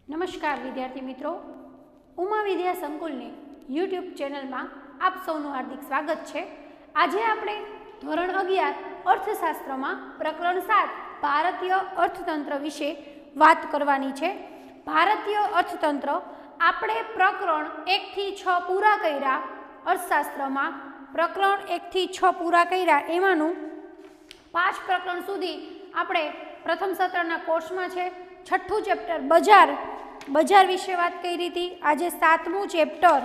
નમસ્કાર વિદ્યાર્થી મિત્રો, ઉમા વિદ્યા સંકુલની યુટ્યુબ ચેનલમાં આપ સૌનું હાર્દિક સ્વાગત છે। આજે આપણે ધોરણ 11 અર્થશાસ્ત્રમાં પ્રકરણ 7 ભારતીય અર્થતંત્ર વિશે વાત કરવાની છે। ભારતીય અર્થતંત્ર આપણે પ્રકરણ 1 થી 6 પૂરા કર્યા। અર્થશાસ્ત્રમાં પ્રકરણ 1 થી 6 પૂરા કર્યા, એમાંનું 5 પ્રકરણ સુધી આપણે પ્રથમ સત્રના કોર્સમાં છે। છઠ્ઠું ચેપ્ટર બજાર વિશે વાત કરી હતી। આજે 7મું ચેપ્ટર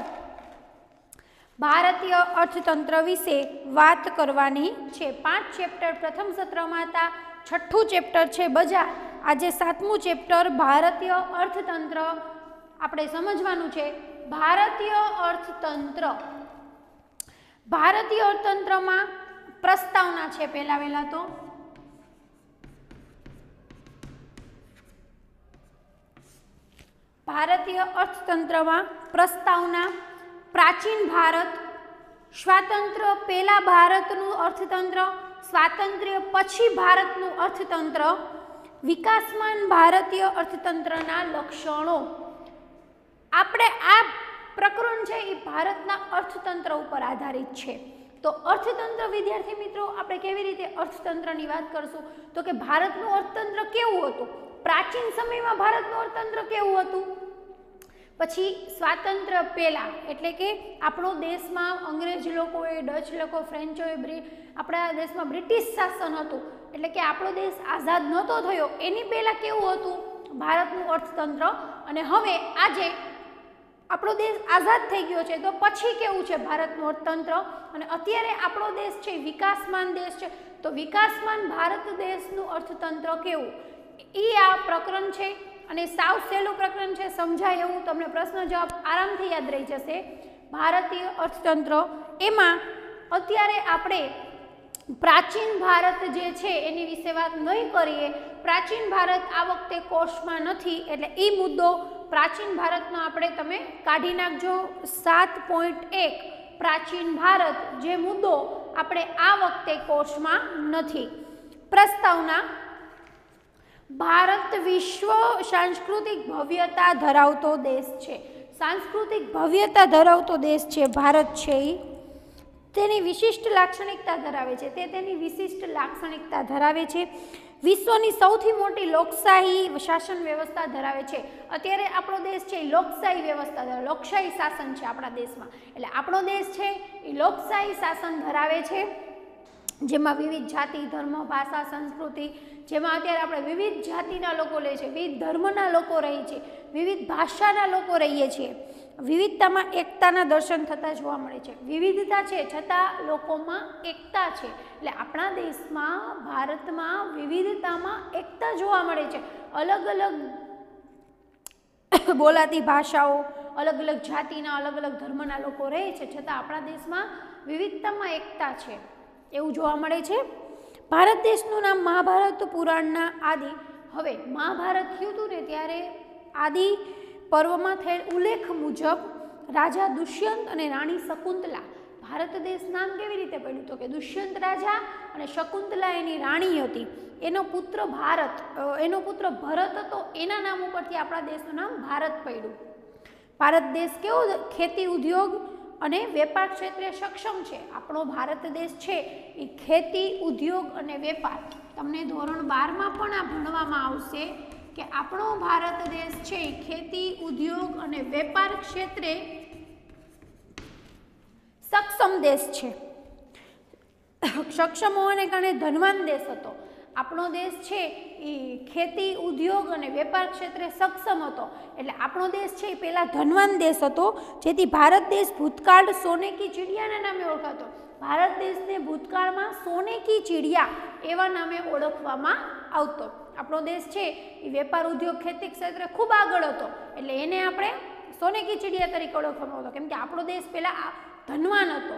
ભારતીય અર્થતંત્ર વિશે વાત કરવાની છે। 5 ચેપ્ટર પ્રથમ સત્રમાં હતા, છઠ્ઠું ચેપ્ટર છે બજાર, આજે 7મું ચેપ્ટર ભારતીય અર્થતંત્ર આપણે સમજવાનું છે। ભારતીય અર્થતંત્રમાં પ્રસ્તાવના છે। પહેલા તો ભારતીય અર્થતંત્રમાં પ્રસ્તાવના, પ્રાચીન ભારત, સ્વાતંત્ર્ય પહેલા ભારતનું અર્થતંત્ર, સ્વાતંત્ર્ય પછી ભારતનું અર્થતંત્ર, વિકાસમાન ભારતીય અર્થતંત્રના લક્ષણો। આપણે આ પ્રકરણ છે એ ભારતના અર્થતંત્ર ઉપર આધારિત છે। તો અર્થતંત્ર વિદ્યાર્થી મિત્રો, આપણે કેવી રીતે અર્થતંત્રની વાત કરશું તો કે ભારતનું અર્થતંત્ર કેવું હતું, પ્રાચીન સમયમાં ભારતનું અર્થતંત્ર કેવું હતું, પછી સ્વાતંત્ર્ય પહેલા એટલે કે આપણો દેશમાં અંગ્રેજ લોકોએ, ડચ લોકો, ફ્રેન્ચોએ, આપણા દેશમાં બ્રિટિશ શાસન હતું, એટલે કે આપણો દેશ આઝાદ નહોતો થયો, એની પહેલા કેવું હતું ભારતનું અર્થતંત્ર, અને હવે આજે આપણો દેશ આઝાદ થઈ ગયો છે તો પછી કેવું છે ભારતનું અર્થતંત્ર, અને અત્યારે આપણો દેશ છે વિકાસમાન દેશ છે તો વિકાસમાન ભારત દેશનું અર્થતંત્ર કેવું, એ આ પ્રકરણ છે। અને સાવ સહેલું પ્રકરણ છે, સમજાય એવું, તમને પ્રશ્ન જવાબ આરામથી યાદ રહી જશે। ભારતીય અર્થતંત્ર એમાં અત્યારે આપણે પ્રાચીન ભારત જે છે એની વિશે વાત નહીં કરીએ। પ્રાચીન ભારત આ વખતે કોર્સમાં નથી, એટલે એ મુદ્દો પ્રાચીન ભારતનો આપણે તમે કાઢી નાખજો। 7.1 પ્રાચીન ભારત જે મુદ્દો આપણે આ વખતે કોર્સમાં નથી। પ્રસ્તાવના, ભારત વિશ્વ સાંસ્કૃતિક ભવ્યતા ધરાવતો દેશ છે। સાંસ્કૃતિક ભવ્યતા ધરાવતો દેશ છે ભારત છે, તેની વિશિષ્ટ લાક્ષણિકતા ધરાવે છે, તેની વિશિષ્ટ લાક્ષણિકતા ધરાવે છે। વિશ્વની સૌથી મોટી લોકશાહી શાસન વ્યવસ્થા ધરાવે છે। અત્યારે આપણો દેશ છે લોકશાહી વ્યવસ્થા ધરાવે, લોકશાહી શાસન છે આપણા દેશમાં, એટલે આપણો દેશ છે એ લોકશાહી શાસન ધરાવે છે, જેમાં વિવિધ જાતિ, ધર્મ, ભાષા, સંસ્કૃતિ, જેમાં અત્યારે આપણે વિવિધ જાતિના લોકો રહીએ છીએ, વિવિધ ધર્મના લોકો રહીએ છીએ, વિવિધ ભાષાના લોકો રહીએ છીએ, વિવિધતામાં એકતાના દર્શન થતા જોવા મળે છે। વિવિધતા છે છતાં લોકોમાં એકતા છે, એટલે આપણા દેશમાં, ભારતમાં વિવિધતામાં એકતા જોવા મળે છે। અલગ અલગ બોલાતી ભાષાઓ, અલગ અલગ જાતિના, અલગ અલગ ધર્મના લોકો રહે છે, છતાં આપણા દેશમાં વિવિધતામાં એકતા છે એવું જોવા મળે છે। ભારત દેશનું નામ મહાભારત પુરાણના આદિ, હવે મહાભારત થયું હતું ને ત્યારે આદિ પર્વમાં થયેલ ઉલ્લેખ મુજબ રાજા દુષ્યંત અને રાણી શકુંતલા, ભારત દેશ નામ કેવી રીતે પડ્યું તો કે દુષ્યંત રાજા અને શકુંતલા એની રાણી હતી, એનો પુત્ર ભરત હતો, એના નામ ઉપરથી આપણા દેશનું નામ ભારત પડ્યું। ભારત દેશ કેવો ખેતી, ઉદ્યોગ અને વેપાર ક્ષેત્રે સક્ષમ છે। આપણો ભારત દેશ છે એ ખેતી, ઉદ્યોગ અને વેપાર, તમને ધોરણ 12માં પણ આ ભણવામાં આવશે કે આપણો ભારત દેશ છે એ ખેતી, ઉદ્યોગ અને વેપાર ક્ષેત્રે સક્ષમ દેશ છે। સક્ષમ હોવાને કારણે ધનવાન દેશ હતો આપણો દેશ છે એ, ખેતી, ઉદ્યોગ અને વેપાર ક્ષેત્રે સક્ષમ હતો, એટલે આપણો દેશ છે એ પહેલા ધનવાન દેશ હતો, જેથી ભારત દેશ ભૂતકાળ સોને કી ચિડિયાના નામે ઓળખાતો। ભારત દેશને ભૂતકાળમાં સોને કી ચિડિયા એવા નામે ઓળખવામાં આવતો। આપણો દેશ છે એ વેપાર, ઉદ્યોગ, ખેતી ક્ષેત્રે ખૂબ આગળ હતો, એટલે એને આપણે સોને કી ચિડિયા તરીકે ઓળખવામાં આવતો, કેમ કે આપણો દેશ પહેલા ધનવાન હતો।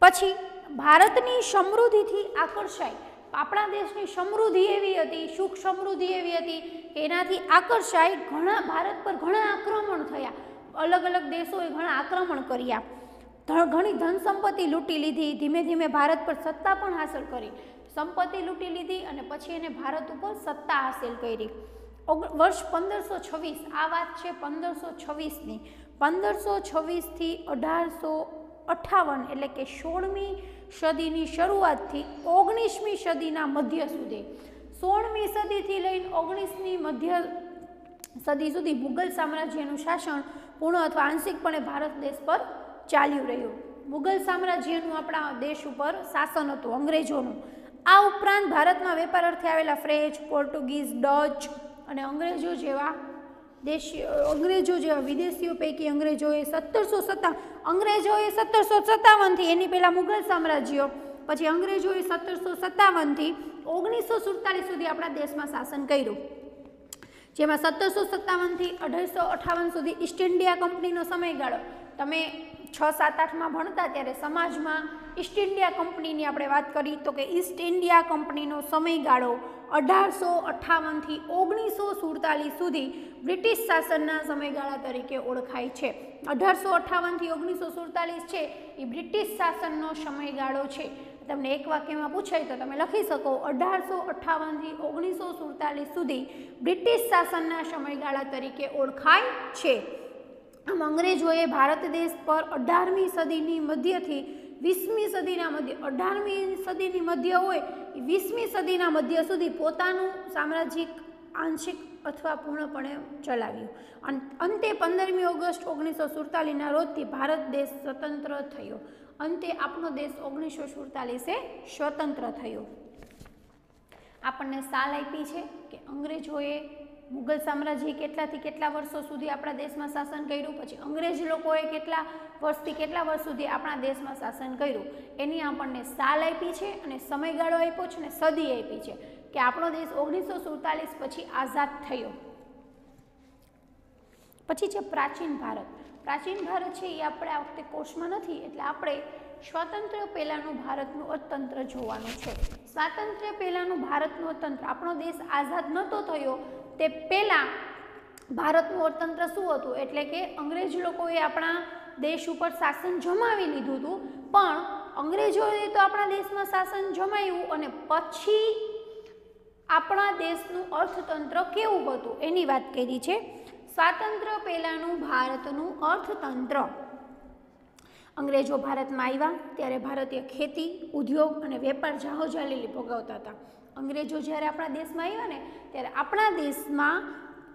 પછી ભારતની સમૃદ્ધિથી આકર્ષાય, આપણા દેશની સમૃદ્ધિ એવી હતી, સુખ સમૃદ્ધિ એવી હતી કે એનાથી આકર્ષાય, ભારત પર ઘણા આક્રમણ થયા, અલગ અલગ દેશોએ ઘણા આક્રમણ કર્યા, ઘણી ધન સંપત્તિ લૂંટી લીધી, ધીમે ધીમે ભારત પર સત્તા પણ હાંસલ કરી, સંપત્તિ લૂંટી લીધી અને પછી એને ભારત ઉપર સત્તા હાંસલ કરી। વર્ષ 1526, આ વાત છે 1526ની. 1526 થી 1858 એટલે કે 16મી સદીની શરૂઆતથી 19મી સદીના મધ્ય સુધી, 16મી સદીથી લઈને 19મી મધ્ય સદી સુધી મુગલ સામ્રાજ્યનું શાસન પૂર્ણ અથવા આંશિકપણે ભારત દેશ પર ચાલ્યું રહ્યું. મુગલ સામ્રાજ્યનું આપણા દેશ ઉપર શાસન હતું અંગ્રેજોનું. આ ઉપરાંત ભારતમાં વેપાર અર્થે આવેલા ફ્રેન્ચ, પોર્ટુગીઝ, ડચ અને અંગ્રેજો જેવા વિદેશીઓ પૈકી અંગ્રેજોએ 1757થી એની પહેલાં મુગલ સામ્રાજ્યો, પછી અંગ્રેજોએ 1757થી 1947 સુધી આપણા દેશમાં શાસન કર્યું. જેમાં 1757થી 1858 સુધી ઈસ્ટ ઇન્ડિયા કંપનીનો સમયગાળો. તમે 6, 7, 8માં ભણતા ત્યારે સમાજમાં ઈસ્ટ ઇન્ડિયા કંપનીની આપણે વાત કરી તો કે ઈસ્ટ ઇન્ડિયા કંપનીનો સમયગાળો 1858થી 1947 સુધી બ્રિટિશ શાસનના સમયગાળા તરીકે ઓળખાય છે. 1858થી 1947 છે એ બ્રિટિશ શાસનનો સમયગાળો છે. તમને એક વાક્યમાં પૂછાય તો તમે લખી શકો 1858થી 1947 સુધી બ્રિટિશ શાસનના સમયગાળા તરીકે ઓળખાય છે. આમ અંગ્રેજોએ ભારત દેશ પર 18મી સદીની મધ્યથી 20મી સદીના મધ્ય, 18મી સદીની મધ્ય હોય એ 20મી સદીના મધ્ય સુધી પોતાનું સામ્રાજ્યિક આંશિક અથવા પૂર્ણપણે ચલાવ્યું. અને અંતે 15મી ઓગસ્ટ 1947ના રોજથી ભારત દેશ સ્વતંત્ર થયો. અંતે આપણો દેશ 1947 સ્વતંત્ર થયો. આપણને સાલ આપી છે કે અંગ્રેજોએ મુગલ સામ્રાજ્યએ કેટલાથી કેટલા વર્ષો સુધી આપણા દેશમાં શાસન કર્યું, પછી અંગ્રેજ લોકોએ કેટલા વર્ષથી કેટલા વર્ષ સુધી આપણા દેશમાં શાસન કર્યું, એની આપણને સાલ આપી છે અને સમયગાળો આપ્યો છે અને સદી આપી છે કે આપણો દેશ 1947 પછી આઝાદ થયો. પછી છે પ્રાચીન ભારત. પ્રાચીન ભારત છે એ આપણે આ વખતે કોર્સમાં નથી, એટલે આપણે સ્વાતંત્ર્ય પહેલાંનું ભારતનું અર્થતંત્ર જોવાનું છે. સ્વાતંત્ર્ય પહેલાંનું ભારતનું અર્થતંત્ર, આપણો દેશ આઝાદ નહોતો થયો તે પહેલાં ભારતનું અર્થતંત્ર શું હતું, એટલે કે અંગ્રેજ લોકોએ આપણા દેશ ઉપર શાસન જમાવી લીધું હતું, પણ અંગ્રેજોએ તો આપણા દેશમાં શાસન જમાવ્યું અને પછી આપણા દેશનું અર્થતંત્ર કેવું હતું એની વાત કરી છે. સ્વાતંત્ર્ય પહેલાંનું ભારતનું અર્થતંત્ર. અંગ્રેજો ભારતમાં આવ્યા ત્યારે ભારતીય ખેતી, ઉદ્યોગ અને વેપાર જાહોજલાલી ભોગવતા હતા. અંગ્રેજો જ્યારે આપણા દેશમાં આવ્યા ને ત્યારે આપણા દેશમાં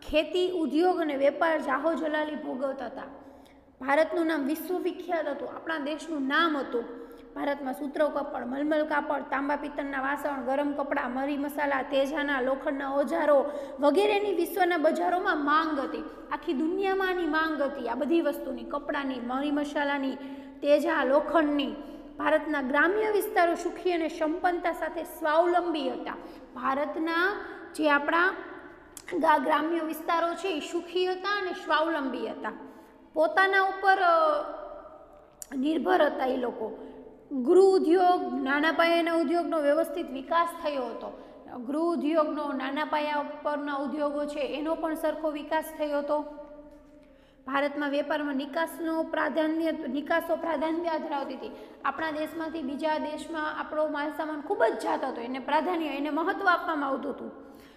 ખેતી, ઉદ્યોગ અને વેપાર જાહોજલાલી ભોગવતા હતા. ભારતનું નામ વિશ્વવિખ્યાત હતું, આપણા દેશનું નામ હતું. ભારતમાં સૂત્રો કાપડ, મલમલ કાપડ, તાંબા પિત્તળના વાસણ, ગરમ કપડાં, મરી મસાલા, તેજાના લોખંડના ઓજારો વગેરેની વિશ્વના બજારોમાં માંગ હતી. આખી દુનિયામાં આની માંગ હતી, આ બધી વસ્તુની, કપડાની, મરી મસાલાની, તેજા, લોખંડની. ભારતના ગ્રામ્ય વિસ્તારો સુખી અને સંપન્નતા સાથે સ્વાવલંબી હતા. ભારતના જે આપણા ગ્રામ્ય વિસ્તારો છે એ સુખી હતા અને સ્વાવલંબી હતા, પોતાના ઉપર નિર્ભર હતા. એ લોકો ગૃહ ઉદ્યોગ, નાના પાયાના ઉદ્યોગનો વ્યવસ્થિત વિકાસ થયો હતો. ગૃહ ઉદ્યોગનો, નાના પાયા પરના ઉદ્યોગો છે એનો પણ સરખો વિકાસ થયો હતો. ભારતમાં વેપારમાં નિકાસો પ્રાધાન્ય ધરાવતી હતી. આપણા દેશમાંથી બીજા દેશમાં આપણો માલસામાન ખૂબ જ જતો હતો, એને પ્રાધાન્ય, એને મહત્ત્વ આપવામાં આવતું હતું.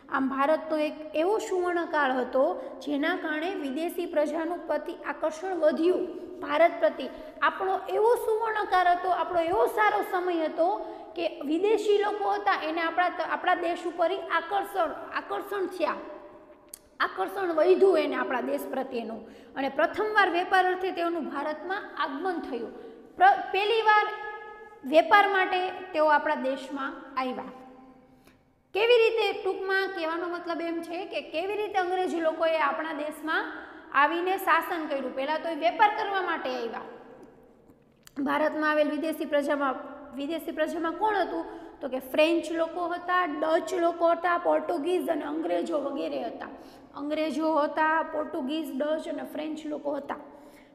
આમ ભારતનો એક એવો સુવર્ણકાળ હતો જેના કારણે વિદેશી પ્રજાનું પ્રતિ આકર્ષણ વધ્યું. ભારત પ્રતિ આપણો એવો સુવર્ણકાળ હતો, આપણો એવો સારો સમય હતો કે વિદેશી લોકો હતા એને આપણા દેશ ઉપર આકર્ષણ થયા, આકર્ષણ વધ્યું એને આપણા દેશ પ્રત્યેનું. અને પ્રથમવાર વેપાર અર્થે તેઓનું ભારતમાં આગમન થયું. પહેલી વાર વેપાર માટે તેઓ આપણા દેશમાં આવ્યા. કેવી રીતે, ટૂંકમાં કહેવાનો મતલબ એમ છે કે કેવી રીતે અંગ્રેજ લોકોએ આપણા દેશમાં આવીને શાસન કર્યું. પહેલાં તો એ વેપાર કરવા માટે આવ્યા. ભારતમાં આવેલ વિદેશી પ્રજામાં કોણ હતું તો કે ફ્રેન્ચ લોકો હતા, ડચ લોકો હતા, પોર્ટુગીઝ અને અંગ્રેજો વગેરે હતા. અંગ્રેજો હતા, પોર્ટુગીઝ, ડચ અને ફ્રેન્ચ લોકો હતા.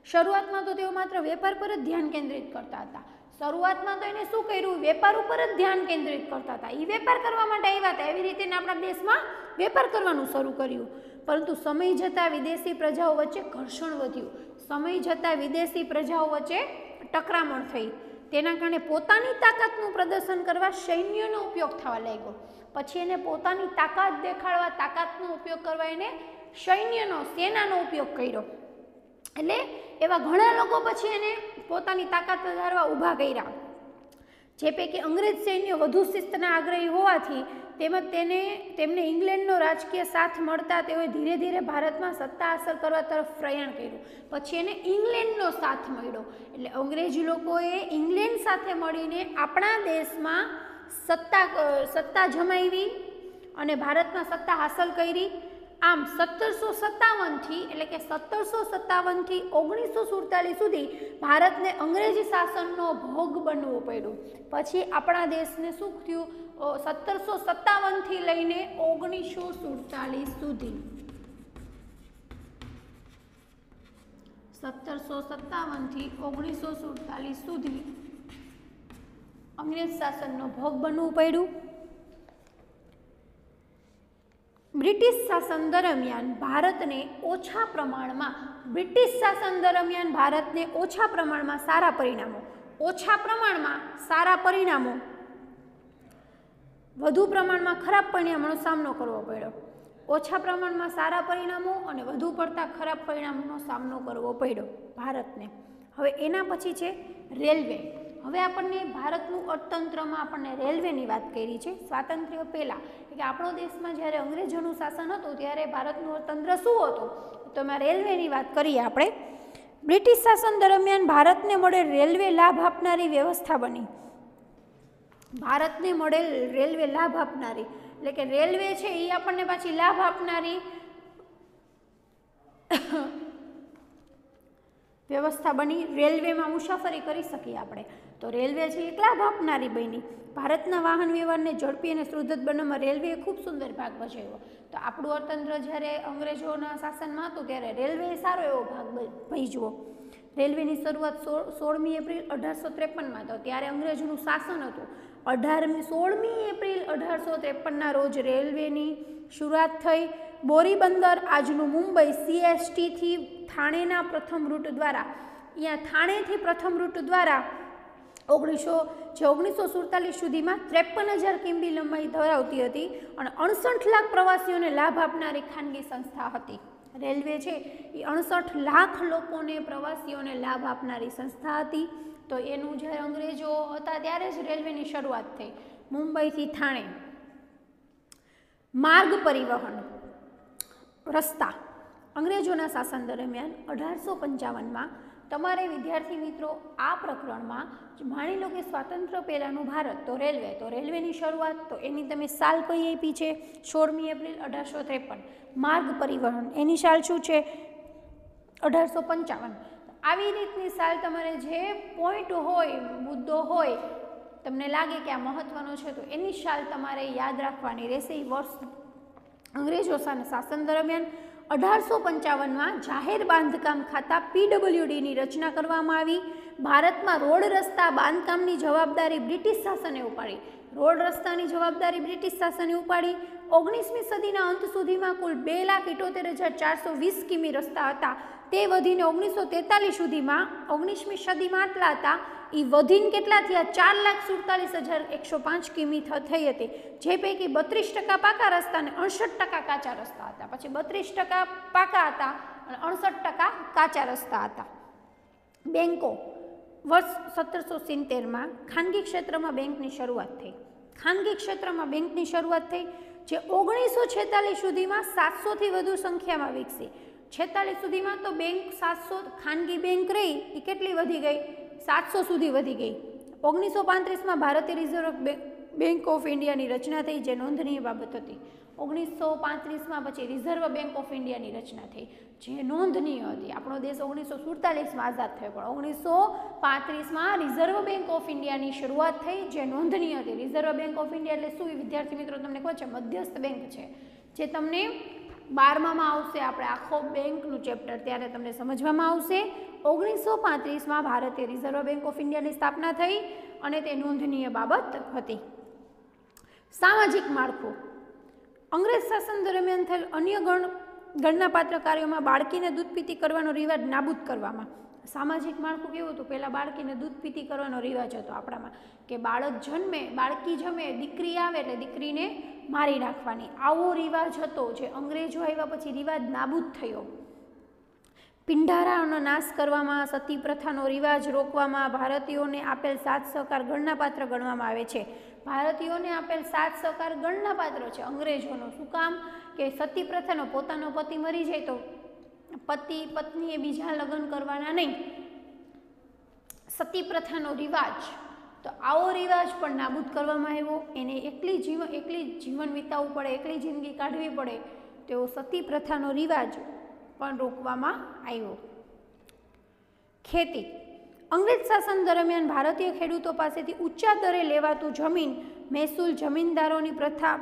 શરૂઆતમાં તો તેઓ માત્ર વેપાર પર જ ધ્યાન કેન્દ્રિત કરતા હતા. શરૂઆતમાં તો એને શું કર્યું, વેપાર ઉપર જ ધ્યાન કેન્દ્રિત કરતા હતા. એ વેપાર કરવા માટે આવ્યા હતા, એવી રીતે આપણા દેશમાં વેપાર કરવાનું શરૂ કર્યું. પરંતુ સમય જતાં વિદેશી પ્રજાઓ વચ્ચે ઘર્ષણ વધ્યું, સમય જતાં વિદેશી પ્રજાઓ વચ્ચે ટકરામણ થઈ. તેના કારણે પોતાની તાકાતનું પ્રદર્શન કરવા સૈન્યનો ઉપયોગ થવા લાગ્યો. પછી એને પોતાની તાકાત દેખાડવા, તાકાતનો ઉપયોગ કરવા એને સૈન્યનો, સેનાનો ઉપયોગ કર્યો. એટલે એવા ઘણા લોકો પછી એને પોતાની તાકાત વધારવા ઊભા કર્યા. જે પૈકી અંગ્રેજ સૈન્ય વધુ શિસ્તના આગ્રહી હોવાથી તેમજ તેમને ઇંગ્લેન્ડનો રાજકીય સાથ મળતા તેઓએ ધીરે ધીરે ભારતમાં સત્તા હાંસલ કરવા તરફ પ્રયાણ કર્યું. પછી એને ઇંગ્લેન્ડનો સાથ મળ્યો. એટલે અંગ્રેજી લોકોએ ઇંગ્લેન્ડ સાથે મળીને આપણા દેશમાં સત્તા જમાવી અને ભારતમાં સત્તા હાંસલ કરી. આમ 1757થી એટલે કે 1757થી 1947 સુધી ભારતને અંગ્રેજી શાસનનો ભોગ બનવું પડ્યું. પછી આપણા દેશને શું થયું? 1757થી લઈને 1947 સુધી 1757થી 1947 સુધી અંગ્રેજ શાસનનો ભોગ બનવું પડ્યું. બ્રિટિશ શાસન દરમિયાન ભારતને ઓછા પ્રમાણમાં સારા પરિણામો, વધુ પ્રમાણમાં ખરાબ પરિણામોનો સામનો કરવો પડ્યો. ઓછા પ્રમાણમાં સારા પરિણામો અને વધુ પડતા ખરાબ પરિણામોનો સામનો કરવો પડ્યો ભારતને. હવે એના પછી છે રેલવે. હવે આપણને ભારતનું અર્થતંત્રમાં આપણને રેલવેની વાત કરી છે. સ્વાતંત્ર્ય પહેલાં કે આપણો દેશમાં જ્યારે અંગ્રેજોનું શાસન હતું ત્યારે ભારતનું અર્થતંત્ર શું હતું? તો એમાં રેલવેની વાત કરીએ આપણે. બ્રિટિશ શાસન દરમિયાન ભારતને મળેલ રેલવે લાભ આપનારી વ્યવસ્થા બની. ભારતને મળેલ રેલવે લાભ આપનારી એટલે કે રેલવે છે એ આપણને પાછી લાભ આપનારી વ્યવસ્થા બની. રેલવેમાં મુસાફરી કરી શકીએ આપણે, તો રેલવે છે એક લાભ આપનારી બની. ભારતના વાહન વ્યવહારને ઝડપી અને સુદૃઢ બનાવવામાં રેલવેએ ખૂબ સુંદર ભાગ ભજવ્યો. તો આપણું અર્થતંત્ર જ્યારે અંગ્રેજોના શાસનમાં હતું ત્યારે રેલવેએ સારો એવો ભાગ ભજવ્યો. રેલવેની શરૂઆત 16મી એપ્રિલ 1853માં તો ત્યારે અંગ્રેજોનું શાસન હતું. 16મી એપ્રિલ 1853ના રોજ રેલવેની શરૂઆત થઈ. બોરીબંદર આજનું મુંબઈ CSTથી થાણેના પ્રથમ રૂટ દ્વારા 1947 સુધીમાં 53,000 કિમી લંબાઈ ધરાવતી હતી અને 68 લાખ પ્રવાસીઓને લાભ આપનારી ખાનગી સંસ્થા હતી. રેલવે છે એ 68 લાખ લોકોને, પ્રવાસીઓને લાભ આપનારી સંસ્થા હતી. તો એનું જ્યારે અંગ્રેજો હતા ત્યારે જ રેલવેની શરૂઆત થઈ. મુંબઈથી થાણે. માર્ગ પરિવહન, રસ્તા. અંગ્રેજોના શાસન દરમિયાન 1855માં તમારે વિદ્યાર્થી મિત્રો આ પ્રકરણમાં માની લો કે સ્વાતંત્ર્ય પહેલાંનું ભારત, તો રેલવેની શરૂઆત, તો એની તમે સાલ કઈ આપી છે? 16મી એપ્રિલ 1853. માર્ગ પરિવહન એની સાલ શું છે? 1855. આવી રીતની સાલ તમારે જે પોઈન્ટ હોય, મુદ્દો હોય, તમને લાગે કે આ મહત્વનો છે તો એની સાલ તમારે યાદ રાખવાની રહેશે. એ વર્ષ અંગ્રેજો શાસન દરમિયાન 1855માં જાહેર બાંધકામ ખાતા PWDની રચના કરવામાં આવી. ભારતમાં રોડ રસ્તા બાંધકામની જવાબદારી બ્રિટિશ શાસને ઉપાડી. 19મી સદીના અંત સુધીમાં કુલ 2,78,420 કિમી રસ્તા હતા. તે વધીને 1943 સુધીમાં 19મી સદીમાં આટલા હતા. એ વધીને કેટલા થયા? 4,47,105 કિમી થઈ હતી. જે પૈકી 32% પાકા રસ્તા અને 68% કાચા રસ્તા હતા. પછી 32% પાકા હતા અને 68% કાચા રસ્તા હતા. બેંકો. વર્ષ 1770માં ખાનગી ક્ષેત્રમાં બેંકની શરૂઆત થઈ. જે 1946 સુધીમાં 700થી વધુ સંખ્યામાં વિકસી. 46 સુધીમાં તો બેંક 700 ખાનગી બેંક રહી એ કેટલી વધી ગઈ? 700 સુધી વધી ગઈ. 1935માં ભારતીય રિઝર્વ બેંક ઓફ ઇન્ડિયાની રચના થઈ, જે નોંધનીય બાબત હતી. 1935માં પછી રિઝર્વ બેંક ઓફ ઇન્ડિયાની રચના થઈ, જે નોંધનીય હતી. આપણો દેશ 1947માં આઝાદ થયો, પણ 1935માં રિઝર્વ બેંક ઓફ ઇન્ડિયાની શરૂઆત થઈ, જે નોંધનીય હતી. રિઝર્વ બેંક ઓફ ઇન્ડિયા એટલે શું? વિદ્યાર્થી મિત્રો તમને ખબર છે, મધ્યસ્થ બેંક છે, જે તમને 12મામાં આવશે. આપણે આખો બેંકનું ચેપ્ટર ત્યારે તમને સમજવામાં આવશે. 1935માં ભારતીય રિઝર્વ બેંક ઓફ ઇન્ડિયાની સ્થાપના થઈ અને તે નોંધનીય બાબત હતી. સામાજિક માળખું. અંગ્રેજ શાસન દરમિયાન થયેલ અન્ય ગણનાપાત્ર કાર્યોમાં બાળકીને દૂધ પીતી કરવાનો રિવાજ નાબૂદ કરવામાં. સામાજિક માળખું કેવું હતું? પહેલાં બાળકીને દૂધ પીતી કરવાનો રિવાજ હતો આપણામાં, કે બાળક જન્મે, બાળકી જમે, દીકરી આવે એટલે દીકરીને મારી નાખવાની, આવો રિવાજ હતો, જે અંગ્રેજો આવ્યા પછી રિવાજ નાબૂદ થયો. પિંડારાનો નાશ કરવામાં, સતી પ્રથાનો રિવાજ રોકવામાં ભારતીયોને આપેલ સાથ સહકાર ગણનાપાત્ર ગણવામાં આવે છે. ભારતીયોને આપેલ સાથ સહકાર ગણનાપાત્ર છે અંગ્રેજોનો. શું કામ? કે સતી પ્રથાનો, પોતાનો પતિ મરી જાય તો પતિ પત્નીએ બીજા લગ્ન કરવાના નહીં, સતી પ્રથાનો રિવાજ, તો આવો રિવાજ પણ નાબૂદ કરવામાં આવ્યો. એને એકલી જીવન વિતાવવું પડે, એકલી જિંદગી કાઢવી પડે, તેવો સતી પ્રથાનો રિવાજ પણ રોકવામાં આવ્યો. ખેતી. અંગ્રેજ શાસન દરમિયાન ભારતીય ખેડૂતો પાસેથી ઊંચા દરે લેવાતું જમીન મહેસૂલ, જમીનદારોની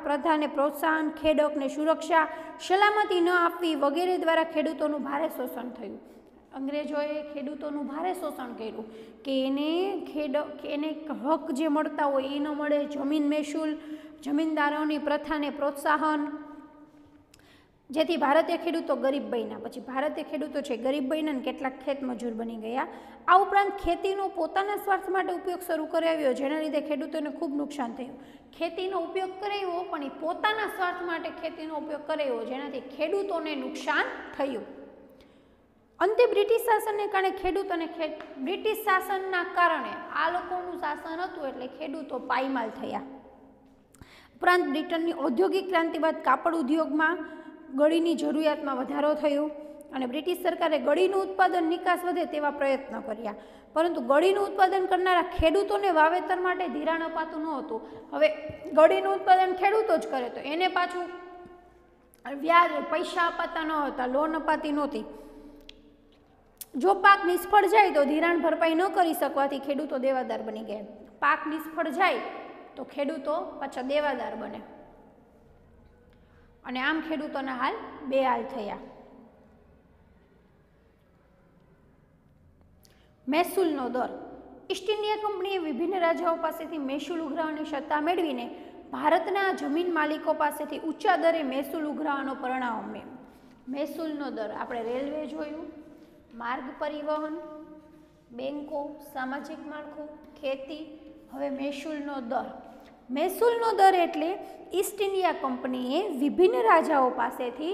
પ્રથાને પ્રોત્સાહન, ખેડૂતને સુરક્ષા, સલામતી ન આપવી વગેરે દ્વારા ખેડૂતોનું ભારે શોષણ થયું. અંગ્રેજોએ ખેડૂતોનું ભારે શોષણ કર્યું કે એને હક જે મળતા હોય એ ન મળે, જમીન મહેસૂલ, જમીનદારોની પ્રથાને પ્રોત્સાહન, જેથી ભારતીય ખેડૂતો ગરીબ બન્યા. પછી ભારતીય ખેડૂતો છે ગરીબ બન્યા ને કેટલાક ખેત મજૂર બની ગયા. આ ઉપરાંત ખેતીનો પોતાના સ્વાર્થ માટે ઉપયોગ શરૂ કરાવ્યો, જેના લીધે ખેડૂતોને ખૂબ નુકસાન થયું. ખેતીનો ઉપયોગ કરાવ્યો પણ એ પોતાના સ્વાર્થ માટે ખેતીનો ઉપયોગ કરાવ્યો, જેનાથી ખેડૂતોને નુકસાન થયું. અંતે બ્રિટિશ શાસનને કારણે ખેડૂત અને બ્રિટિશ શાસનના કારણે આ લોકોનું શાસન હતું એટલે ખેડૂતો પાયમાલ થયા. ઉપરાંત બ્રિટનની ઔદ્યોગિક ક્રાંતિ બાદ કાપડ ઉદ્યોગમાં ગળીની જરૂરિયાતમાં વધારો થયો અને બ્રિટિશ સરકારે ગળીનું ઉત્પાદન, નિકાસ વધે તેવા પ્રયત્નો કર્યા, પરંતુ ગળીનું ઉત્પાદન કરનારા ખેડૂતોને વાવેતર માટે ધિરાણ અપાતું ન હતું. હવે ગળીનું ઉત્પાદન ખેડૂતો જ કરે તો એને પાછું વ્યાજ, પૈસા અપાતા ન હતા, લોન અપાતી નહોતી. જો પાક નિષ્ફળ જાય તો ધિરાણ ભરપાઈ ન કરી શકવાથી ખેડૂતો દેવાદાર બની ગયા. પાક નિષ્ફળ જાય તો ખેડૂતો પાછા દેવાદાર બને અને આમ ખેડૂતોના હાલ બેહાલ થયા. મહેસૂલનો દર. ઈસ્ટ ઇન્ડિયા કંપનીએ વિભિન્ન રાજાઓ પાસેથી મહેસૂલ ઉઘરાવવાની સત્તા મેળવીને ભારતના જમીન માલિકો પાસેથી ઊંચા દરે મહેસૂલ ઉઘરાવવાનો પરિણામ. મહેસૂલનો દર આપણે રેલવે જોયું, માર્ગ પરિવહન, બેંકો, સામાજિક માળખું, ખેતી. હવે મહેસૂલનો દર. મહેસૂલનો દર એટલે ઈસ્ટ ઇન્ડિયા કંપનીએ વિભિન્ન રાજાઓ પાસેથી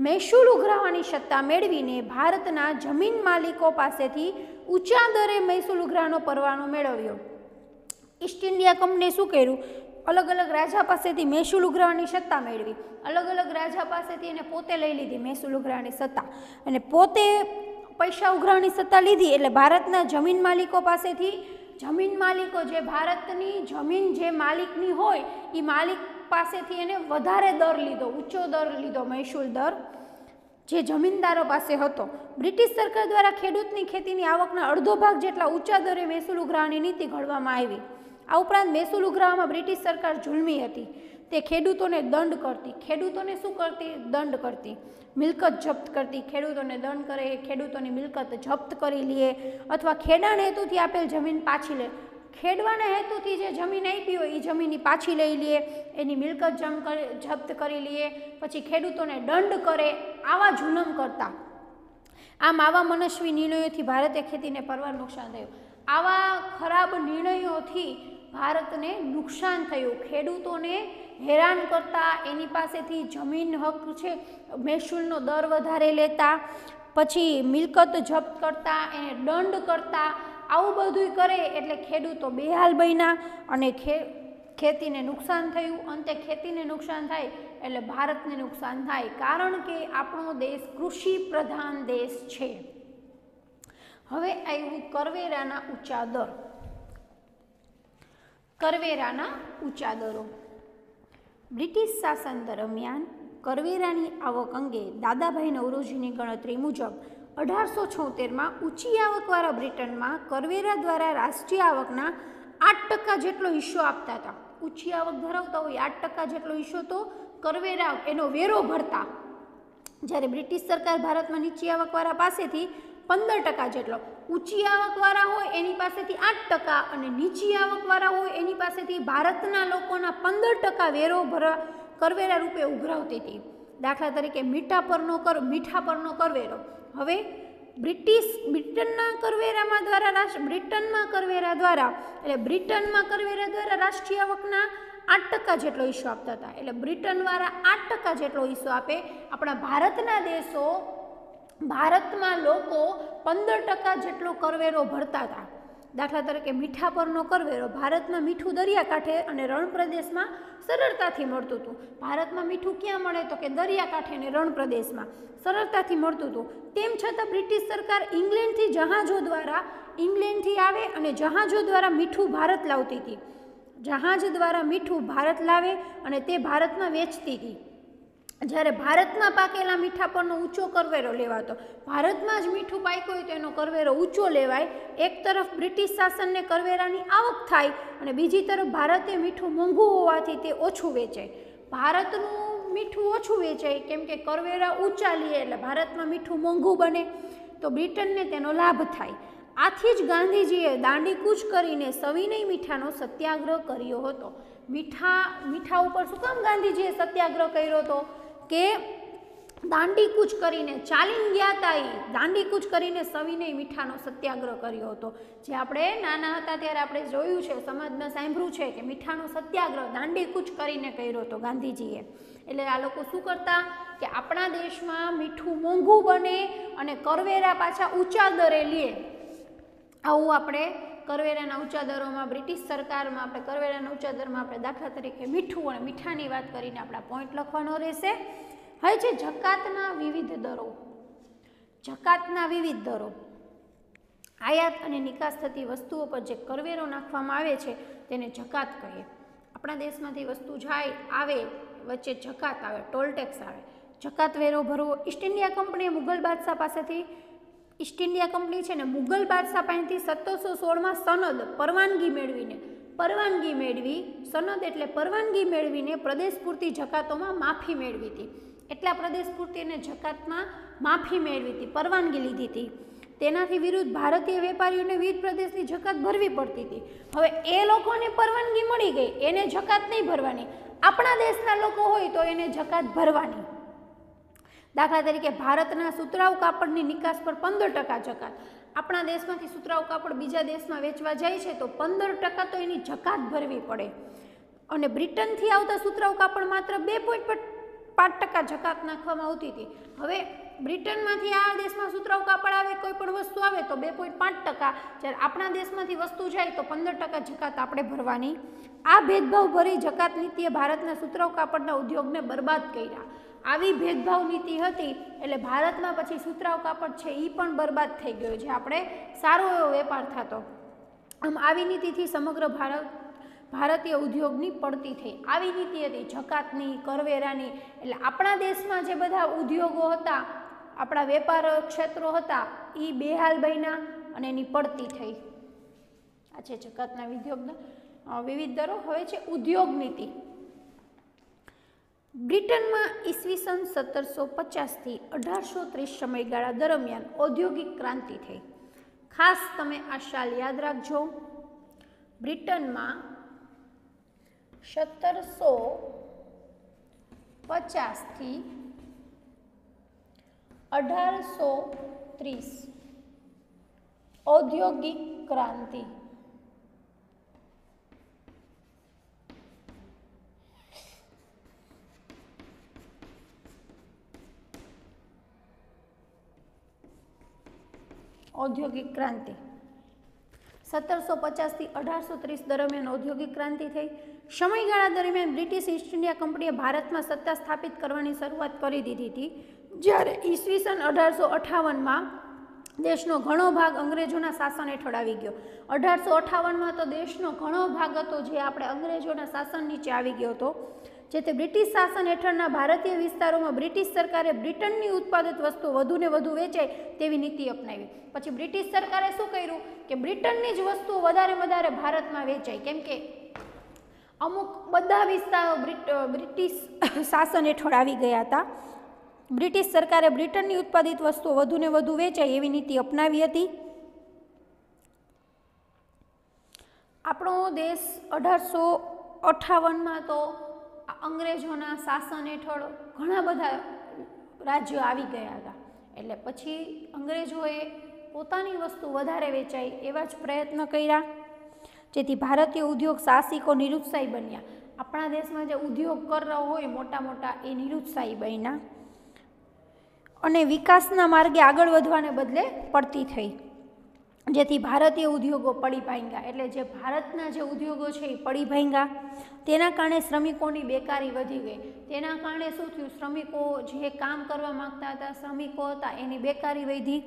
મહેસૂલ ઉઘરાવવાની સત્તા મેળવીને ભારતના જમીન માલિકો પાસેથી ઊંચા દરે મહેસૂલ ઉઘરાવવાનો પરવાનો મેળવ્યો. ઈસ્ટ ઇન્ડિયા કંપનીએ શું કર્યું? અલગ અલગ રાજા પાસેથી મહેસૂલ ઉઘરાવવાની સત્તા મેળવી, અલગ અલગ રાજા પાસેથી એને પોતે લઈ લીધી મહેસૂલ ઉઘરાવવાની સત્તા, અને પોતે પૈસા ઉઘરાવવાની સત્તા લીધી એટલે ભારતના જમીન માલિકો પાસેથી, જમીન માલિકો જે ભારતની જમીન જે માલિકની હોય એ માલિક પાસેથી એને વધારે દર લીધો, ઊંચો દર લીધો, મહેસૂલ દર જે જમીનદારો પાસે હતો. બ્રિટિશ સરકાર દ્વારા ખેડૂતની ખેતીની આવકના અડધો ભાગ જેટલા ઊંચા દરે મહેસૂલ ઉઘરાવવાની નીતિ ઘડવામાં આવી. આ ઉપરાંત મહેસૂલ ઉઘરાવવામાં બ્રિટિશ સરકાર જુલ્મી હતી. તે ખેડૂતોને દંડ કરતી. ખેડૂતોને શું કરતી? દંડ કરતી. મિલકત જપ્ત કરતી. ખેડૂતોને દંડ કરે, ખેડૂતોની મિલકત જપ્ત કરી લે અથવા ખેડાણ હેતુથી આપેલ જમીન પાછી લે. ખેડવાના હેતુથી જે જમીન આપી હોય એ જમીનની પાછી લઈ લે, એની મિલકત જપ્ત કરી લે, પછી ખેડૂતોને દંડ કરે, આવા જુલમ કરતા. આમ આવા મનસ્વી નિર્ણયોથી ભારતે ખેતીને પરવાર નુકસાન થયું. આવા ખરાબ નિર્ણયોથી ભારતને નુકસાન થયું. ખેડૂતોને હેરાન કરતા, એની પાસેથી જમીન હક છે મહેસૂલનો દર વધારે લેતા, પછી મિલકત જપ્ત કરતા, એને દંડ કરતા, આવું બધું કરે એટલે ખેડૂતો બેહાલ બન્યા અને ખેતીને નુકસાન થયું. અંતે ખેતીને નુકસાન થાય એટલે ભારતને નુકસાન થાય, કારણ કે આપણો દેશ કૃષિ પ્રધાન દેશ છે. હવે આવ્યું કરવેરાના ઊંચા દર. કરવેરાના ઊંચા દરો. બ્રિટિશ શાસન દરમિયાન કરવેરાની આવક અંગે દાદાભાઈ નવરોજીની ગણતરી મુજબ 1876માં ઊંચી આવકવાળા બ્રિટનમાં કરવેરા દ્વારા રાષ્ટ્રીય આવકના 8% જેટલો હિસ્સો આપતા હતા. ઊંચી આવક ધરાવતા હોય 8% જેટલો હિસ્સો તો કરવેરા એનો વેરો ભરતા, જ્યારે બ્રિટિશ સરકાર ભારતમાં નીચી આવકવાળા પાસેથી 15% જેટલો, ઊંચી આવકવાળા હોય એની પાસેથી 8% અને નીચી આવકવાળા હોય એની પાસેથી ભારતના લોકોના 15% વેરો કરવેરા રૂપે ઉઘરાવતી હતી. દાખલા તરીકે મીઠા પરનો કરવેરો. હવે બ્રિટનના કરવેરામાં દ્વારા બ્રિટનમાં કરવેરા દ્વારા રાષ્ટ્રીય આવકના 8% જેટલો હિસ્સો આપતા હતા. એટલે બ્રિટનવાળા 8% જેટલો હિસ્સો આપે. આપણા ભારતના દેશો, ભારતમાં લોકો 15% જેટલો કરવેરો ભરતા હતા. દાખલા તરીકે મીઠા પરનો કરવેરો, ભારતમાં મીઠું દરિયાકાંઠે અને રણ પ્રદેશમાં સરળતાથી મળતું હતું. ભારતમાં મીઠું ક્યાં મળે તો કે દરિયાકાંઠે અને રણ પ્રદેશમાં સરળતાથી મળતું હતું. તેમ છતાં બ્રિટિશ સરકાર ઇંગ્લેન્ડથી આવે અને જહાજો દ્વારા મીઠું ભારત લાવતી હતી. જહાજ દ્વારા મીઠું ભારત લાવે અને તે ભારતમાં વેચતી હતી. જ્યારે ભારતમાં પાકેલા મીઠા પરનો ઊંચો કરવેરો લેવાતો. ભારતમાં જ મીઠું પાક્યું હોય તો એનો કરવેરો ઊંચો લેવાય. એક તરફ બ્રિટિશ શાસનને કરવેરાની આવક થાય અને બીજી તરફ ભારતે મીઠું મોંઘું હોવાથી તે ઓછું વેચાય. ભારતનું મીઠું ઓછું વેચાય કેમ કે કરવેરા ઊંચા લે એટલે ભારતમાં મીઠું મોંઘું બને તો બ્રિટનને તેનો લાભ થાય. આથી જ ગાંધીજીએ દાંડીકૂચ કરીને સવિનય મીઠાનો સત્યાગ્રહ કર્યો હતો. મીઠા ઉપર શું કામ ગાંધીજીએ સત્યાગ્રહ કર્યો હતો કે દાંડીકૂચ કરીને ચાલીને ગયા હતા. દાંડીકૂચ કરીને સવિનય મીઠાનો સત્યાગ્રહ કર્યો હતો. જે આપણે નાના હતા ત્યારે આપણે જોયું છે, સમાજમાં સાંભળ્યું છે કે મીઠાનો સત્યાગ્રહ દાંડીકૂચ કરીને કર્યો હતો ગાંધીજીએ. એટલે આ લોકો શું કરતા કે આપણા દેશમાં મીઠું મોંઘું બને અને કરવેરા પાછા ઊંચા દરે લે. આવું આપણે કરવેરાના ઊંચા દરોમાં બ્રિટિશ સરકારમાં આપણે કરવેરાના ઊંચા દરમાં આપણે દાખલા તરીકે મીઠું અને મીઠાની વાત કરીને આપણા પોઈન્ટ લખવાનો રહેશે. હવે છે જકાતના વિવિધ દરો. જકાતના વિવિધ દરો આયાત અને નિકાસ થતી વસ્તુઓ પર જે કરવેરો નાખવામાં આવે છે તેને જકાત કહીએ. આપણા દેશમાંથી વસ્તુ જાય આવે વચ્ચે જકાત આવે, ટોલ ટેક્સ આવે. જકાત વેરો ભરવો. ઈસ્ટ ઇન્ડિયા કંપનીએ મુગલ બાદશાહ પાસેથી ઈસ્ટ ઇન્ડિયા કંપની છે ને મુગલ બાદશાહ પાસેથી 1716માં સનદ પરવાનગી મેળવી સનદ એટલે પરવાનગી મેળવીને પ્રદેશ પૂરતી જકાતોમાં માફી મેળવી હતી. એટલા પ્રદેશ પૂરતી એને જકાતમાં માફી મેળવી હતી, પરવાનગી લીધી હતી. તેનાથી વિરુદ્ધ ભારતીય વેપારીઓને વિવિધ પ્રદેશની જકાત ભરવી પડતી હતી. હવે એ લોકોને પરવાનગી મળી ગઈ, એને જકાત નહીં ભરવાની. આપણા દેશના લોકો હોય તો એને જકાત ભરવાની. દાખલા તરીકે ભારતના સુતરાઉ કાપડની નિકાસ પર 15% જકાત. આપણા દેશમાંથી સુતરાઉ કાપડ બીજા દેશમાં વેચવા જાય છે તો 15% તો એની જકાત ભરવી પડે. અને બ્રિટનથી આવતા સુતરાઉ કાપડ માત્ર 2.5% જકાત નાખવામાં આવતી હતી. હવે બ્રિટનમાંથી આ દેશમાં સુતરાઉ કાપડ આવે, કોઈ પણ વસ્તુ આવે તો 2.5%, જ્યારે આપણા દેશમાંથી વસ્તુ જાય તો 15% જકાત આપણે ભરવાની. આ ભેદભાવ ભરી જકાત નીતિએ ભારતના સુતરાઉ કાપડના ઉદ્યોગને બરબાદ કર્યા. આવી ભેદભાવ નીતિ હતી એટલે ભારતમાં પછી સુતરાઉ કાપડ છે એ પણ બરબાદ થઈ ગયો, જે આપણે સારો એવો વેપાર થતો. આમ આવી નીતિથી સમગ્ર ભારતીય ઉદ્યોગની પડતી થઈ. આવી નીતિ હતી જકાતની, કરવેરાની. એટલે આપણા દેશમાં જે બધા ઉદ્યોગો હતા, આપણા વેપાર ક્ષેત્રો હતા એ બેહાલ બન્યા અને એની પડતી થઈ. આ છે જકાતના વિવિધ દરો. હવે છે ઉદ્યોગ નીતિ. બ્રિટનમાં ઈસવીસન 1750થી 1830 સમયગાળા દરમિયાન ઔદ્યોગિક ક્રાંતિ થઈ. ખાસ તમે આ સાલ યાદ રાખજો. બ્રિટનમાં 1750થી 1830 ઔદ્યોગિક ક્રાંતિ. ઔદ્યોગિક ક્રાંતિ 1750થી 1830 દરમિયાન ઔદ્યોગિક ક્રાંતિ થઈ. સમયગાળા દરમિયાન બ્રિટિશ ઈસ્ટ ઇન્ડિયા કંપનીએ ભારતમાં સત્તા સ્થાપિત કરવાની શરૂઆત કરી દીધી હતી. જ્યારે ઈસવીસન 1858માં દેશનો ઘણો ભાગ અંગ્રેજોના શાસન હેઠળ આવી ગયો. 1858માં તો દેશનો ઘણો ભાગ હતો જે આપણે અંગ્રેજોના શાસન નીચે આવી ગયો હતો. જેથી બ્રિટિશ શાસન હેઠળના ભારતીય વિસ્તારોમાં બ્રિટિશ સરકારે બ્રિટનની ઉત્પાદિત વસ્તુઓ વધુને વધુ વેચાય તેવી નીતિ અપનાવી. પછી બ્રિટિશ સરકારે શું કર્યું કે બ્રિટનની જ વસ્તુઓ વધારે ભારતમાં વેચાય, કેમ કે અમુક બધા વિસ્તારો બ્રિટિશ શાસન હેઠળ આવી ગયા હતા. બ્રિટિશ સરકારે બ્રિટનની ઉત્પાદિત વસ્તુઓ વધુને વધુ વેચાય એવી નીતિ અપનાવી હતી. આપણો દેશ 1858માં તો અંગ્રેજોના શાસન હેઠળ ઘણા બધા રાજ્યો આવી ગયા હતા. એટલે પછી અંગ્રેજોએ પોતાની વસ્તુ વધારે વેચાય એવા જ પ્રયત્ન કર્યા, જેથી ભારતીય ઉદ્યોગ સાહસિકો નિરુત્સાહી બન્યા. આપણા દેશમાં જે ઉદ્યોગ કરતા હોય મોટા મોટા એ નિરુત્સાહી બન્યા અને વિકાસના માર્ગે આગળ વધવાને બદલે પડતી થઈ, જેથી ભારતીય ઉદ્યોગો પડી ભાંગ્યા. એટલે જે ભારતના જે ઉદ્યોગો છે એ પડી ભાંગ્યા. તેના કારણે શ્રમિકોની બેકારી વધી ગઈ. તેના કારણે શું થયું, શ્રમિકો જે કામ કરવા માગતા હતા, શ્રમિકો હતા, એની બેકારી વધી,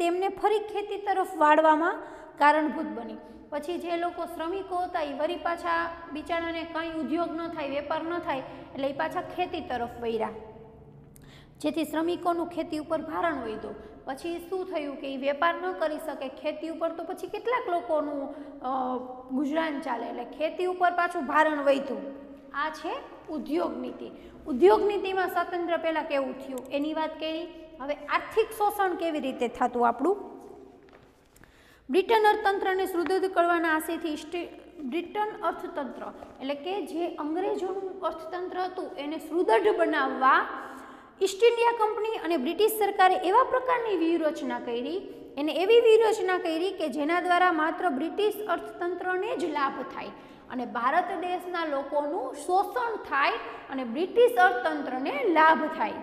તેમને ફરી ખેતી તરફ વાળવામાં કારણભૂત બની. પછી જે લોકો શ્રમિકો હતા એ વળી પાછા બિચારાને કંઈ ઉદ્યોગ ન થાય, વેપાર ન થાય, એટલે એ પાછા ખેતી તરફ વળ્યા, જેથી શ્રમિકોનું ખેતી ઉપર ભારણ વધ્યું. પછી શું થયું કે એ વેપાર ન કરી શકે ખેતી ઉપર, તો પછી કેટલાક લોકોનું ગુજરાન ચાલે, એટલે ખેતી ઉપર પાછું ભારણ વધ્યું. આ છે ઉદ્યોગ નીતિ. ઉદ્યોગ નીતિમાં સ્વતંત્ર પહેલાં કેવું થયું એની વાત કરી. હવે આર્થિક શોષણ કેવી રીતે થતું આપણું. બ્રિટન અર્થતંત્રને સુદૃઢ કરવાના આશયથી બ્રિટન અર્થતંત્ર એટલે કે જે અંગ્રેજોનું અર્થતંત્ર હતું એને સુદૃઢ બનાવવા ઈસ્ટ ઇન્ડિયા કંપની અને બ્રિટિશ સરકારે એવા પ્રકારની વ્યૂહરચના કરી, એને એવી વ્યૂહરચના કરી કે જેના દ્વારા માત્ર બ્રિટિશ અર્થતંત્રને જ લાભ થાય અને ભારત દેશના લોકોનું શોષણ થાય અને બ્રિટિશ અર્થતંત્રને લાભ થાય.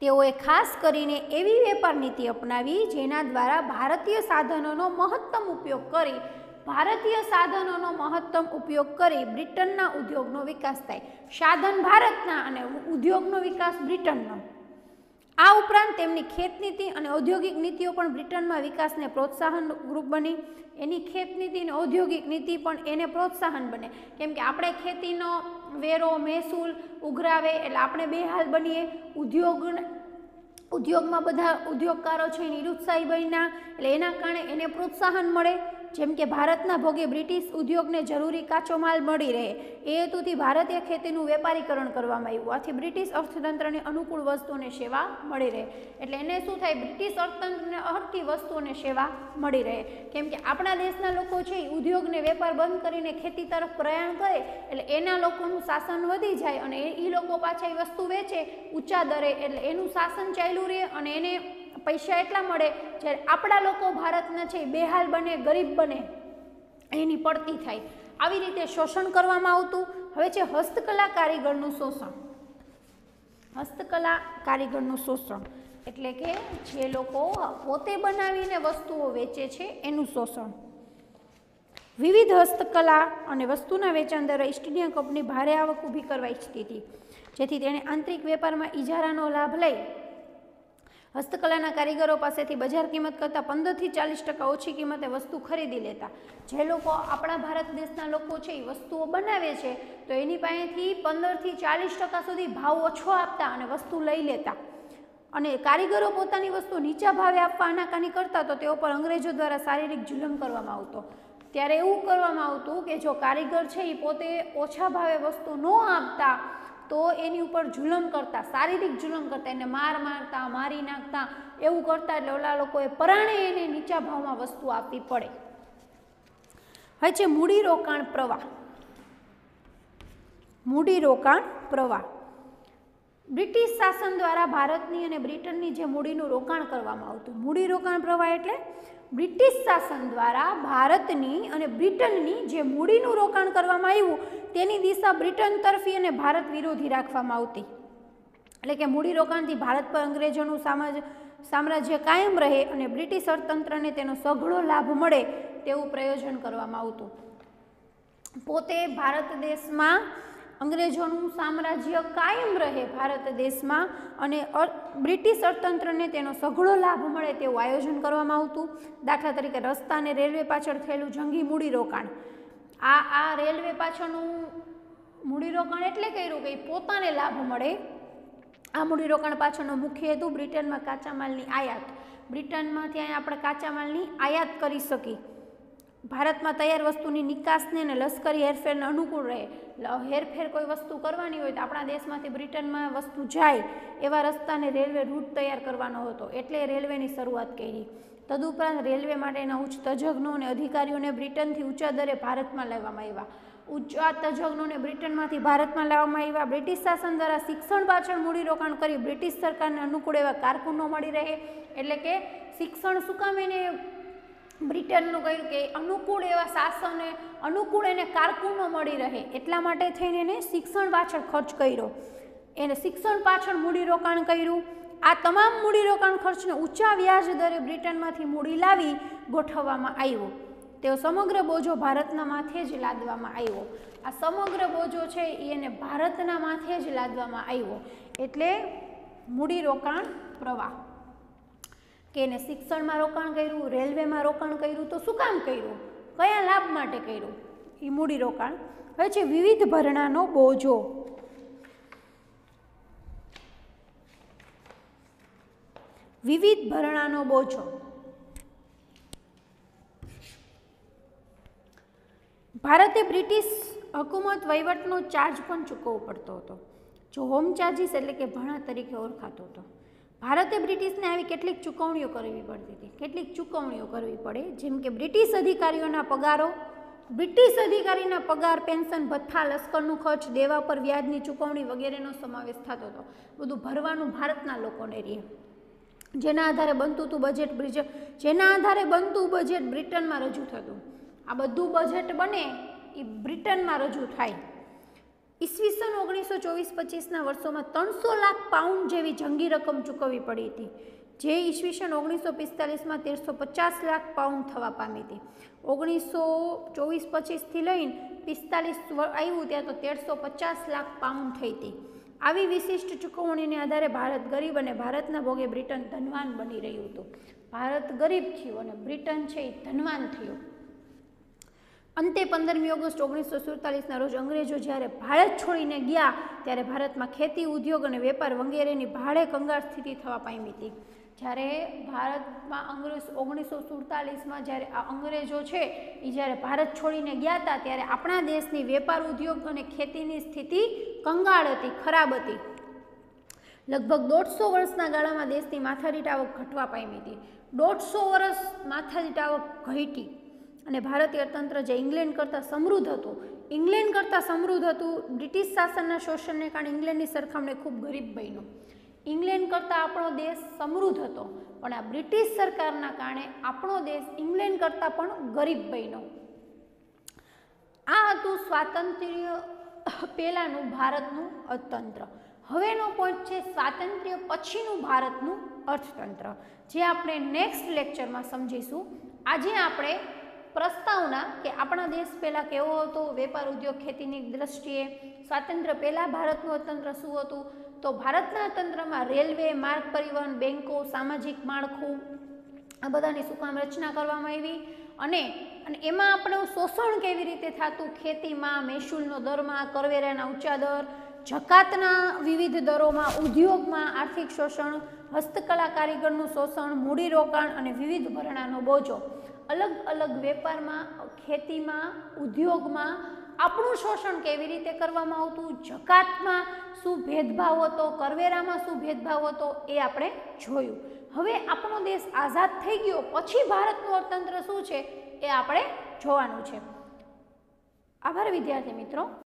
તેઓએ ખાસ કરીને એવી વેપાર નીતિ અપનાવી જેના દ્વારા ભારતીય સાધનોનો મહત્તમ ઉપયોગ કરી બ્રિટનના ઉદ્યોગનો વિકાસ થાય. સાધન ભારતના અને ઉદ્યોગનો વિકાસ બ્રિટનનો. આ ઉપરાંત તેમની ખેત નીતિ અને ઔદ્યોગિક નીતિઓ પણ બ્રિટનમાં વિકાસને પ્રોત્સાહનરૂપ બની. એની ખેત નીતિ અને ઔદ્યોગિક નીતિ પણ એને પ્રોત્સાહન બને, કેમ કે આપણે ખેતીનો વેરો મહેસૂલ ઉઘરાવે એટલે આપણે બેહાલ બનીએ. ઉદ્યોગમાં બધા ઉદ્યોગકારો છે નિરુત્સાહી બન્યા, એટલે એના કારણે એને પ્રોત્સાહન મળે. જેમ કે ભારતના ભોગે બ્રિટિશ ઉદ્યોગને જરૂરી કાચો માલ મળી રહે એ હેતુથી ભારતીય ખેતીનું વેપારીકરણ કરવામાં આવ્યું. આથી બ્રિટિશ અર્થતંત્રને અનુકૂળ વસ્તુઓને સેવા મળી રહે. એટલે એને શું થાય, બ્રિટિશ અર્થતંત્રને અર્થી વસ્તુઓને સેવા મળી રહે. કેમ કે આપણા દેશના લોકો છે એ ઉદ્યોગને વેપાર બંધ કરીને ખેતી તરફ પ્રયાણ કરે, એટલે એના લોકોનું શાસન વધી જાય અને એ લોકો પાછા એ વસ્તુ વેચે ઊંચા દરે, એટલે એનું શાસન ચાલ્યું રહે અને એને પૈસા એટલા મળે. જ્યારે આપણા લોકો ભારતના છે બેહાલ બને, ગરીબ બને, એની પડતી થાય. આવી રીતે શોષણ કરવામાં આવતું. હવે છે હસ્તકલા કારીગરનું શોષણ. હસ્તકલા કારીગરનું શોષણ એટલે કે જે લોકો પોતે બનાવીને વસ્તુઓ વેચે છે એનું શોષણ. વિવિધ હસ્તકલા અને વસ્તુના વેચાણ દ્વારા ઈસ્ટ ઇન્ડિયા કંપની ભારે આવક ઊભી કરવા ઈચ્છતી હતી, જેથી તેણે આંતરિક વેપારમાં ઇજારાનો લાભ લઈ હસ્તકલાના કારીગરો પાસેથી બજાર કિંમત કરતાં 15 થી 40% ઓછી કિંમતે વસ્તુ ખરીદી લેતા. જે લોકો આપણા ભારત દેશના લોકો છે એ વસ્તુઓ બનાવે છે તો એની પાસેથી 15 થી 40% સુધી ભાવ ઓછો આપતા અને વસ્તુ લઈ લેતા. અને કારીગરો પોતાની વસ્તુ નીચા ભાવે આપવા આનાકાની કરતા તો તેઓ પર અંગ્રેજો દ્વારા શારીરિક જુલમ કરવામાં આવતો. ત્યારે એવું કરવામાં આવતું કે જો કારીગર છે એ પોતે ઓછા ભાવે વસ્તુ ન આપતા તો એની ઉપર જુલમ કરતા, શારીરિક જુલમ કરતા, એને મારતા, મારી નાખતા, એવું કરતા. એટલે ઓલા લોકોએ પરાણે એને નીચા ભાવમાં વસ્તુ આપવી પડે. હવે છે મૂડીરોકાણ પ્રવાહ. મૂડીરોકાણ પ્રવાહ બ્રિટિશ શાસન દ્વારા ભારતની અને બ્રિટનની જે મૂડીનું રોકાણ કરવામાં આવતું. મૂડીરોકાણ પ્રવાહ એટલે બ્રિટિશ શાસન દ્વારા ભારતની અને બ્રિટનની જે મૂડીનું રોકાણ કરવામાં આવ્યું તેની દિશા બ્રિટન તરફી અને ભારત વિરોધી રાખવામાં આવતી. એટલે કે મૂડીરોકાણથી ભારત પર અંગ્રેજોનું સામ્રાજ્ય કાયમ રહે અને બ્રિટિશ અર્થતંત્રને તેનો સઘળો લાભ મળે તેવું પ્રયોજન કરવામાં આવતું. પોતે ભારત દેશમાં અંગ્રેજોનું સામ્રાજ્ય કાયમ રહે ભારત દેશમાં અને બ્રિટિશ અર્થતંત્રને તેનો સઘળો લાભ મળે તેવું આયોજન કરવામાં આવતું. દાખલા તરીકે રસ્તા અને રેલવે પાછળ થયેલું જંગી મૂડીરોકાણ. આ રેલવે પાછળનું મૂડીરોકાણ એટલે કર્યું કે પોતાને લાભ મળે. આ મૂડીરોકાણ પાછળનો મુખ્ય હેતુ બ્રિટનમાં કાચા માલની આયાત. બ્રિટનમાંથી અહીંયા આપણે કાચા માલની આયાત કરી શકી. ભારતમાં તૈયાર વસ્તુની નિકાસને અને લશ્કરી હેરફેરને અનુકૂળ રહે. હેરફેર કોઈ વસ્તુ કરવાની હોય તો આપણા દેશમાંથી બ્રિટનમાં વસ્તુ જાય એવા રસ્તાને રેલવે રૂટ તૈયાર કરવાનો હતો, એટલે રેલવેની શરૂઆત કરી. તદુપરાંત રેલવે માટેના ઉચ્ચ તજજ્ઞો અને અધિકારીઓને બ્રિટનથી ઊંચા દરે ભારતમાં લેવામાં આવ્યા. ઊંચા તજજ્ઞોને બ્રિટનમાંથી ભારતમાં લાવવામાં આવ્યા. બ્રિટિશ શાસન દ્વારા શિક્ષણ પાછળ મૂડીરોકાણ કરી બ્રિટિશ સરકારને અનુકૂળ એવા કારકુનો મળી રહે. એટલે કે શિક્ષણ શું કામ એને બ્રિટનનું કહ્યું કે અનુકૂળ એવા શાસને અનુકૂળ એને કારકુનો મળી રહે એટલા માટે થઈને એને શિક્ષણ પાછળ ખર્ચ કર્યો. એને શિક્ષણ પાછળ મૂડીરોકાણ કર્યું. આ તમામ મૂડીરોકાણ ખર્ચને ઊંચા વ્યાજ દરે બ્રિટનમાંથી મૂડી લાવી ગોઠવવામાં આવ્યો. તેઓ સમગ્ર બોજો ભારતના માથે જ લાદવામાં આવ્યો. આ સમગ્ર બોજો છે એને ભારતના માથે જ લાદવામાં આવ્યો. એટલે મૂડીરોકાણ પ્રવાહ કે એને શિક્ષણમાં રોકાણ કર્યું, રેલવેમાં રોકાણ કર્યું. તો શું કામ કર્યું, કયા લાભ માટે કર્યું એ મૂડીરોકાણ. હવે છે વિવિધ ભરણાનો બોજો. વિવિધ ભરણાનો બોજો. ભારતે બ્રિટિશ હકુમત વહીવટનો ચાર્જ પણ ચૂકવવો પડતો હતો, જો હોમ ચાર્જીસ એટલે કે ભરણા તરીકે ઓળખાતો હતો. ભારતે બ્રિટિશને આવી કેટલીક ચૂકવણીઓ કરવી પડતી હતી. કેટલીક ચૂકવણીઓ કરવી પડે, જેમ કે બ્રિટિશ અધિકારીઓના પગારો, બ્રિટિશ અધિકારીના પગાર, પેન્શન, ભથ્થા, લશ્કરનું ખર્ચ, દેવા પર વ્યાજની ચૂકવણી વગેરેનો સમાવેશ થતો હતો. બધું ભરવાનું ભારતના લોકોને રહે. જેના આધારે બનતું હતું બજેટ બ્રિટનમાં રજૂ થતું. આ બધું બજેટ બને એ બ્રિટનમાં રજૂ થાય. ઈસવીસન 1924-25ના વર્ષોમાં 300 લાખ પાઉન્ડ જેવી જંગી રકમ ચૂકવવી પડી હતી, જે ઈસવીસન 1945માં 1350 લાખ પાઉન્ડ થવા પામી હતી. 1924-25થી લઈને 45 આવ્યું ત્યાં તો 1350 લાખ પાઉન્ડ થઈ હતી. આવી વિશિષ્ટ ચૂકવણીને આધારે ભારત ગરીબ અને ભારતના ભોગે બ્રિટન ધનવાન બની રહ્યું હતું. ભારત ગરીબ થયું અને બ્રિટન છે એ ધનવાન થયું. અંતે 15મી ઓગસ્ટ 1947ના રોજ અંગ્રેજો જ્યારે ભારત છોડીને ગયા ત્યારે ભારતમાં ખેતી, ઉદ્યોગ અને વેપાર વગેરેની ભાડે કંગાળ સ્થિતિ થવા પામી હતી. જ્યારે ભારતમાં 1947માં જ્યારે આ અંગ્રેજો છે એ જ્યારે ભારત છોડીને ગયા હતા ત્યારે આપણા દેશની વેપાર, ઉદ્યોગ અને ખેતીની સ્થિતિ કંગાળ હતી, ખરાબ હતી. લગભગ 150 વર્ષના ગાળામાં દેશની માથાદીઠ આવક ઘટવા પામી હતી. 150 વર્ષ માથાદીઠ આવક ઘટી અને ભારતીય અર્થતંત્ર જે ઇંગ્લેન્ડ કરતાં સમૃદ્ધ હતું, બ્રિટિશ શાસનના શોષણને કારણે ઇંગ્લેન્ડની સરખામણી ખૂબ ગરીબ બન્યો. ઇંગ્લેન્ડ કરતાં આપણો દેશ સમૃદ્ધ હતો, પણ આ બ્રિટિશ સરકારના કારણે આપણો દેશ ઇંગ્લેન્ડ કરતાં પણ ગરીબ બન્યો. આ હતું સ્વાતંત્ર્ય પહેલાંનું ભારતનું અર્થતંત્ર. હવેનો પોઈન્ટ છે સ્વાતંત્ર્ય પછીનું ભારતનું અર્થતંત્ર, જે આપણે નેક્સ્ટ લેક્ચરમાં સમજીશું. આજે આપણે પ્રસ્તાવના કે આપણા દેશ પહેલાં કેવો હતો, વેપાર, ઉદ્યોગ, ખેતીની દ્રષ્ટિએ સ્વાતંત્ર્ય પહેલાં ભારતનું અર્થતંત્ર શું હતું, તો ભારતના અર્થતંત્રમાં રેલવે, માર્ગ પરિવહન, બેન્કો, સામાજિક માળખું આ બધાની શું કામ રચના કરવામાં આવી અને એમાં આપણું શોષણ કેવી રીતે થતું, ખેતીમાં મહેસૂલનો દરમાં, કરવેરાના ઊંચા દર, જકાતના વિવિધ દરોમાં, ઉદ્યોગમાં આર્થિક શોષણ, હસ્તકલા કારીગરનું શોષણ, મૂડીરોકાણ અને વિવિધ ભરણાનો બોજો. અલગ અલગ વેપારમાં, ખેતીમાં, ઉદ્યોગમાં આપણું શોષણ કેવી રીતે કરવામાં આવતું, જકાતમાં શું ભેદભાવ હતો, કરવેરામાં શું ભેદભાવ હતો એ આપણે જોયું. હવે આપણો દેશ આઝાદ થઈ ગયો પછી ભારતનું અર્થતંત્ર શું છે એ આપણે જોવાનું છે. આભાર વિદ્યાર્થી મિત્રો.